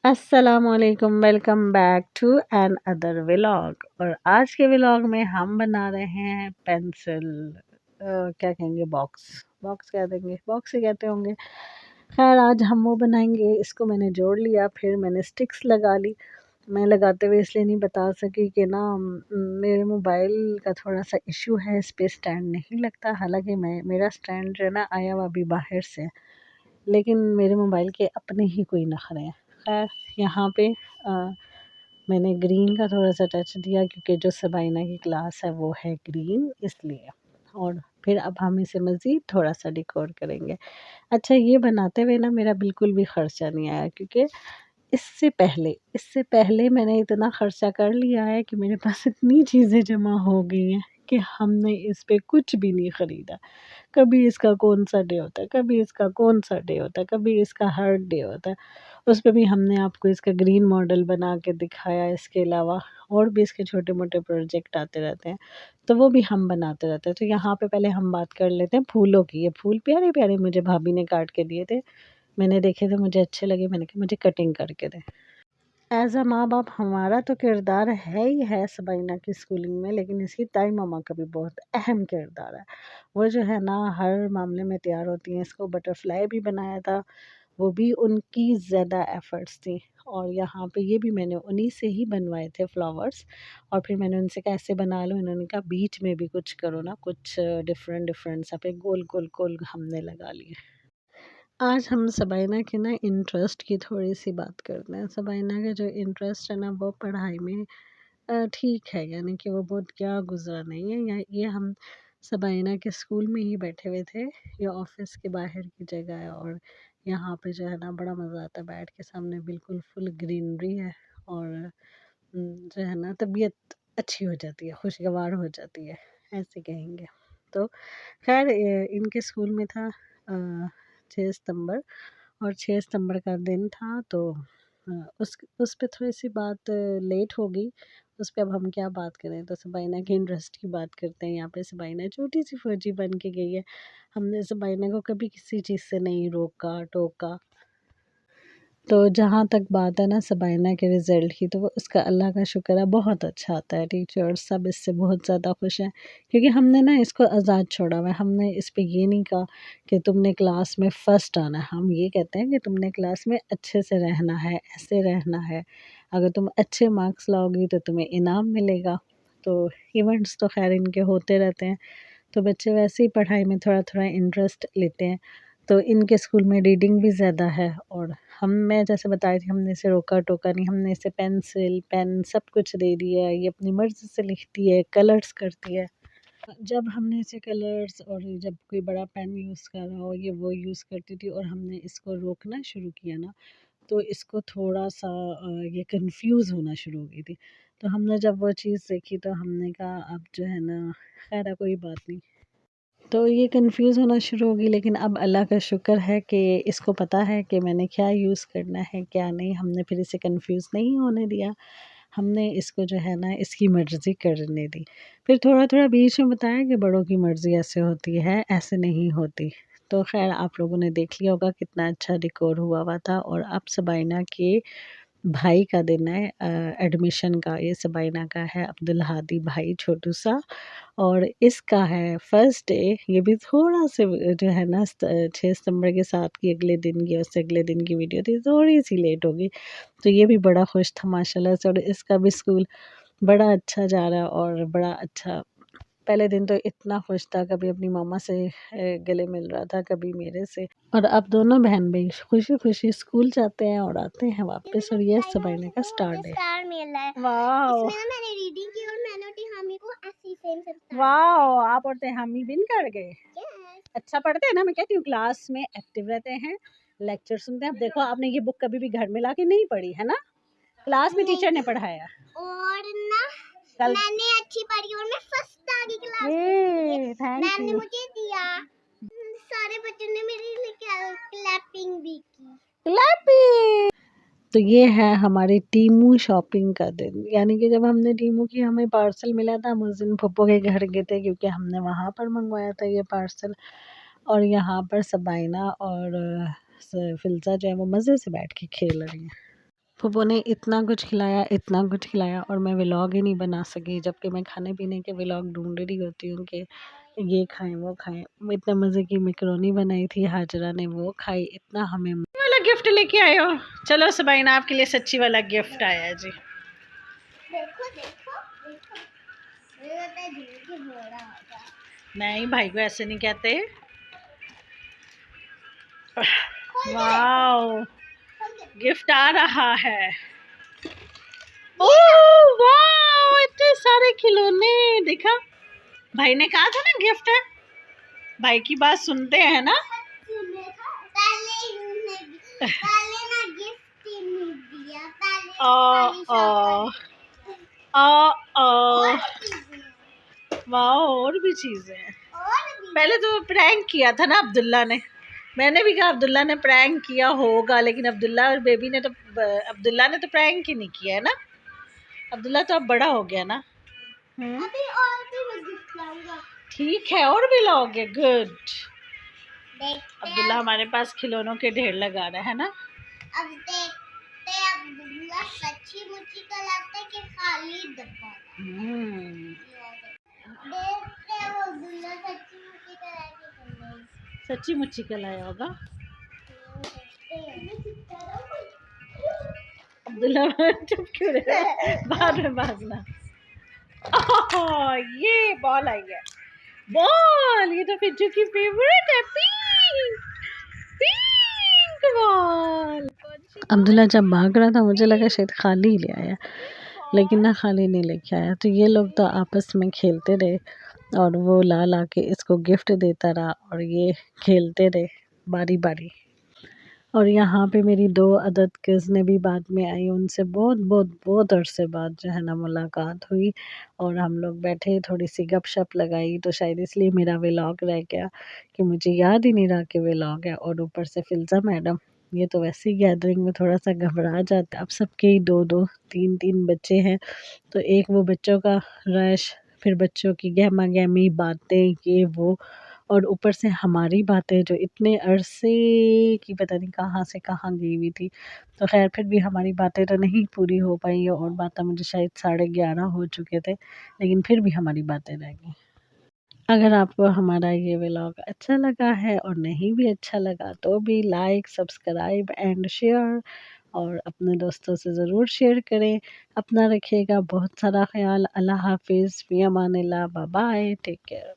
अस्सलामुअलैकुम, welcome back to another vlog. और आज के व्लॉग में हम बना रहे हैं पेंसिल क्या कहेंगे, बॉक्स कह देंगे, बॉक्स ही कहते होंगे। खैर आज हम वो बनाएंगे। इसको मैंने जोड़ लिया, फिर मैंने स्टिक्स लगा ली। मैं लगाते हुए इसलिए नहीं बता सकी कि ना मेरे मोबाइल का थोड़ा सा इशू है, इस पर स्टैंड नहीं लगता। हालांकि मेरा स्टैंड जो है ना आया हुआ अभी बाहर से, लेकिन मेरे मोबाइल के अपने ही कोई नखरे हैं। खैर यहाँ पे मैंने ग्रीन का थोड़ा सा टच दिया क्योंकि जो सबाइना की क्लास है वो है ग्रीन, इसलिए। और फिर अब हम इसे मज़ीद थोड़ा सा डेकोर करेंगे। अच्छा, ये बनाते हुए ना मेरा बिल्कुल भी ख़र्चा नहीं आया, क्योंकि इससे पहले मैंने इतना ख़र्चा कर लिया है कि मेरे पास इतनी चीज़ें जमा हो गई हैं कि हमने इस पे कुछ भी नहीं ख़रीदा। कभी इसका कौन सा डे होता है, कभी इसका कौन सा डे होता है, कभी इसका हार्ट डे होता है। उस पे भी हमने आपको इसका ग्रीन मॉडल बना के दिखाया। इसके अलावा और भी इसके छोटे मोटे प्रोजेक्ट आते रहते हैं, तो वो भी हम बनाते रहते हैं। तो यहाँ पे पहले हम बात कर लेते हैं फूलों की। ये फूल प्यारे प्यारे मुझे भाभी ने काट के दिए थे, मैंने देखे थे, मुझे अच्छे लगे, मैंने कहा मुझे कटिंग करके दें। एज़ अ माँ बाप हमारा तो किरदार है ही है सबाइना की स्कूलिंग में, लेकिन इसकी ताई मामा का भी बहुत अहम किरदार है। वो जो है ना हर मामले में तैयार होती हैं। इसको बटरफ्लाई भी बनाया था, वो भी उनकी ज़्यादा एफ़र्ट्स थी। और यहाँ पे ये भी मैंने उन्हीं से ही बनवाए थे फ्लावर्स। और फिर मैंने उनसे कहा ऐसे बना लो, इन्होंने कहा बीच में भी कुछ करो ना, कुछ डिफरेंट डिफरेंट सा पे गोल गोल गोल हमने लगा लिए। आज हम सबाइना के ना इंटरेस्ट की थोड़ी सी बात करते हैं। सबाइना का जो इंटरेस्ट है ना वो पढ़ाई में ठीक है, यानी कि वो बहुत क्या गुज़रा नहीं है। या ये हम सबाइना के स्कूल में ही बैठे हुए थे। ये ऑफ़िस के बाहर की जगह है और यहाँ पे जो है ना बड़ा मज़ा आता है बैठ के। सामने बिल्कुल फुल ग्रीनरी है और जो है ना तबीयत अच्छी हो जाती है, खुशगवार हो जाती है, ऐसे कहेंगे। तो खैर इनके स्कूल में था 6 सितंबर, और 6 सितंबर का दिन था। तो उस पे थोड़ी-सी बात लेट हो गई। उस पे अब हम क्या बात करें, तो सबाइना के इंटरेस्ट की बात करते हैं। यहाँ पे सबाइना छोटी-सी फ़ौजी बन के गई है। हमने सबाइना को कभी किसी चीज़ से नहीं रोका, टोका। तो जहाँ तक बात है ना सबाइना के रिज़ल्ट की, तो वो उसका अल्लाह का शुक्र है बहुत अच्छा आता है। टीचर्स सब इससे बहुत ज़्यादा खुश हैं, क्योंकि हमने ना इसको आज़ाद छोड़ा हुआ है। हमने इस पे ये नहीं कहा कि तुमने क्लास में फ़र्स्ट आना है। हम ये कहते हैं कि तुमने क्लास में अच्छे से रहना है, ऐसे रहना है। अगर तुम अच्छे मार्क्स लाओगी तो तुम्हें इनाम मिलेगा। तो इवेंट्स तो ख़ैर इनके होते रहते हैं, तो बच्चे वैसे ही पढ़ाई में थोड़ा-थोड़ा इंटरेस्ट लेते हैं। तो इनके स्कूल में रीडिंग भी ज़्यादा है। और मैं जैसे बता रही थी, हमने इसे रोका-टोका नहीं, हमने इसे पेंसिल, पेन सब कुछ दे दिया है। ये अपनी मर्ज़ी से लिखती है, कलर्स करती है। जब हमने इसे कलर्स और जब कोई बड़ा पेन यूज़ कर रहा हो, ये वो यूज़ करती थी, और हमने इसको रोकना शुरू किया ना, तो इसको थोड़ा-सा ये कन्फ्यूज़ होना शुरू हो गई थी। तो हमने जब वो चीज़ देखी तो हमने कहा अब जो है ना, ख़ैर कोई बात नहीं। तो ये कन्फ्यूज़ होना शुरू हो गई, लेकिन अब अल्लाह का शुक्र है कि इसको पता है कि मैंने क्या यूज़ करना है, क्या नहीं। हमने फिर इसे कन्फ्यूज़ नहीं होने दिया। हमने इसको जो है ना इसकी मर्ज़ी करने दी। फिर थोड़ा-थोड़ा बीच में बताया कि बड़ों की मर्ज़ी ऐसे होती है, ऐसे नहीं होती। तो ख़ैर आप लोगों ने देख लिया होगा कितना अच्छा डेकोर हुआ हुआ था। और अब सबाइना के भाई का दिन है एडमिशन का। ये सबाइना का है अब्दुल हादी भाई छोटू सा, और इसका है फर्स्ट डे। ये भी थोड़ा से जो है ना 6 सितंबर के साथ की अगले दिन की, उससे अगले दिन की वीडियो थी, थोड़ी सी लेट हो गई। तो ये भी बड़ा खुश था माशाल्लाह से, और इसका भी स्कूल बड़ा अच्छा जा रहा है और बड़ा अच्छा। पहले दिन तो इतना खुश था, कभी अपनी मामा से गले मिल रहा था, कभी मेरे से। और अब दोनों बहन भाई खुशी खुशी स्कूल जाते हैं और आते हैं वापस। और ये सब महीने का स्टार्ट है। वाह, इसमें ना मैंने रीडिंग की और मैंने तिहामी को ऐसे सेम सब। वाह, आप और तिहामी विन कर गए। अच्छा पढ़ते हैं ना, मैं कहती हूँ क्लास में एक्टिव रहते हैं, लेक्चर सुनते हैं। अब देखो आपने ये बुक कभी भी घर में लाके नहीं पढ़ी है ना, क्लास में टीचर ने पढ़ाया। और ना मैंने अच्छी पढ़ी और मैं फर्स्ट आ गई क्लास में। मैम ने मुझे दिया, सारे बच्चों ने मेरे लिए क्लैपिंग भी की। क्लैपिंग। तो ये है हमारी टीमू शॉपिंग का दिन, यानी कि जब हमने टीमू की, हमें पार्सल मिला था, हम उस दिन पप्पो के घर गए थे क्योंकि हमने वहाँ पर मंगवाया था ये पार्सल। और यहाँ पर सबाइना और फिल्जा जो है वो मज़े से बैठ के खेल रही हैं। फूफो ने इतना कुछ खिलाया, इतना कुछ खिलाया, और मैं व्लॉग ही नहीं बना सकी, जबकि मैं खाने पीने के व्लॉग ढूंढ रही होती हूँ कि ये खाएं वो खाएं। इतने मज़े की मैकरोनी बनाई थी हाजरा ने, वो खाई। इतना हमें वाला गिफ्ट लेके आए हो। चलो सबाइना, आपके लिए सच्ची वाला गिफ्ट आया है जी। देखो देखो देखो, नहीं, भाई को ऐसे नहीं कहते। वाओ, गिफ्ट आ रहा है। ओह वाह, इतने सारे खिलौने। देखा, भाई ने कहा था ना गिफ्ट है। भाई की बात सुनते हैं ना। पहले ना गिफ्ट ही नहीं दिया, पहले ओ ओ ओ ओ वाह, और भी चीजें हैं। पहले तो प्रैंक किया था ना अब्दुल्ला ने। मैंने भी कहा अब्दुल्ला ने प्रैंक किया होगा, लेकिन अब्दुल्ला और बेबी ने तो अब्दुल्ला ने तो प्रैंक ही नहीं किया है ना। अब्दुल्ला तो अब बड़ा हो गया ना। अभी और भी मैं गिफ्ट लाऊंगा। ठीक है, और भी लाओगे, गुड। अब्दुल्ला अब हमारे पास खिलौनों के ढेर लगा रहा है ना। देखते अब्दुल्ला सच्ची मुच्ची का लाता है कि खाली डब्बा। देखते वो अब्दुल्ला सच्ची मुच्ची का लाके करने। सच्ची मुच्ची का लाया होगा अब्दुल्ला। चुप क्यों रहे, बाद में भागना। ये बॉल आई है, बॉल। ये तो पिंचू की फेवरेट है, पिंक पिंक बॉल। अब्दुल्ला जब भाग रहा था, मुझे लगा शायद खाली ही ले आया, लेकिन ना, खाली नहीं लेके आया। तो ये लोग तो आपस में खेलते रहे, और वो ला ला के इसको गिफ्ट देता रहा, और ये खेलते रहे बारी बारी। और यहाँ पे मेरी 2 अदद कज़नें भी बाद में आई, उनसे बहुत बहुत बहुत अरसे बाद जो है ना मुलाकात हुई, और हम लोग बैठे, थोड़ी-सी गपशप लगाई। तो शायद इसलिए मेरा व्लॉग रह गया कि मुझे याद ही नहीं रहा कि व्लॉग है। और ऊपर से फ़िज़ा मैडम, ये तो वैसे ही गैदरिंग में थोड़ा-सा घबरा जाता है। अब सबके ही 2-2, 3-3 बच्चे हैं, तो एक वो बच्चों का रश, फिर बच्चों की गहमा-गहमी बातें, ये वो, और ऊपर से हमारी बातें जो इतने अरसे की पता नहीं कहाँ से कहाँ गई हुई थी। तो ख़ैर, फिर भी हमारी बातें तो नहीं पूरी हो पाई, और बातें मुझे शायद 11:30 हो चुके थे, लेकिन फिर भी हमारी बातें रह गईं। अगर आपको हमारा ये व्लॉग अच्छा लगा है, और नहीं भी अच्छा लगा, तो भी लाइक, सब्सक्राइब एंड शेयर, और अपने दोस्तों से ज़रूर शेयर करें। अपना रखिएगा बहुत सारा ख़्याल। अल्लाह हाफ़िज़, फ़ी अमानिल्लाह, बाय बाय, टेक केयर।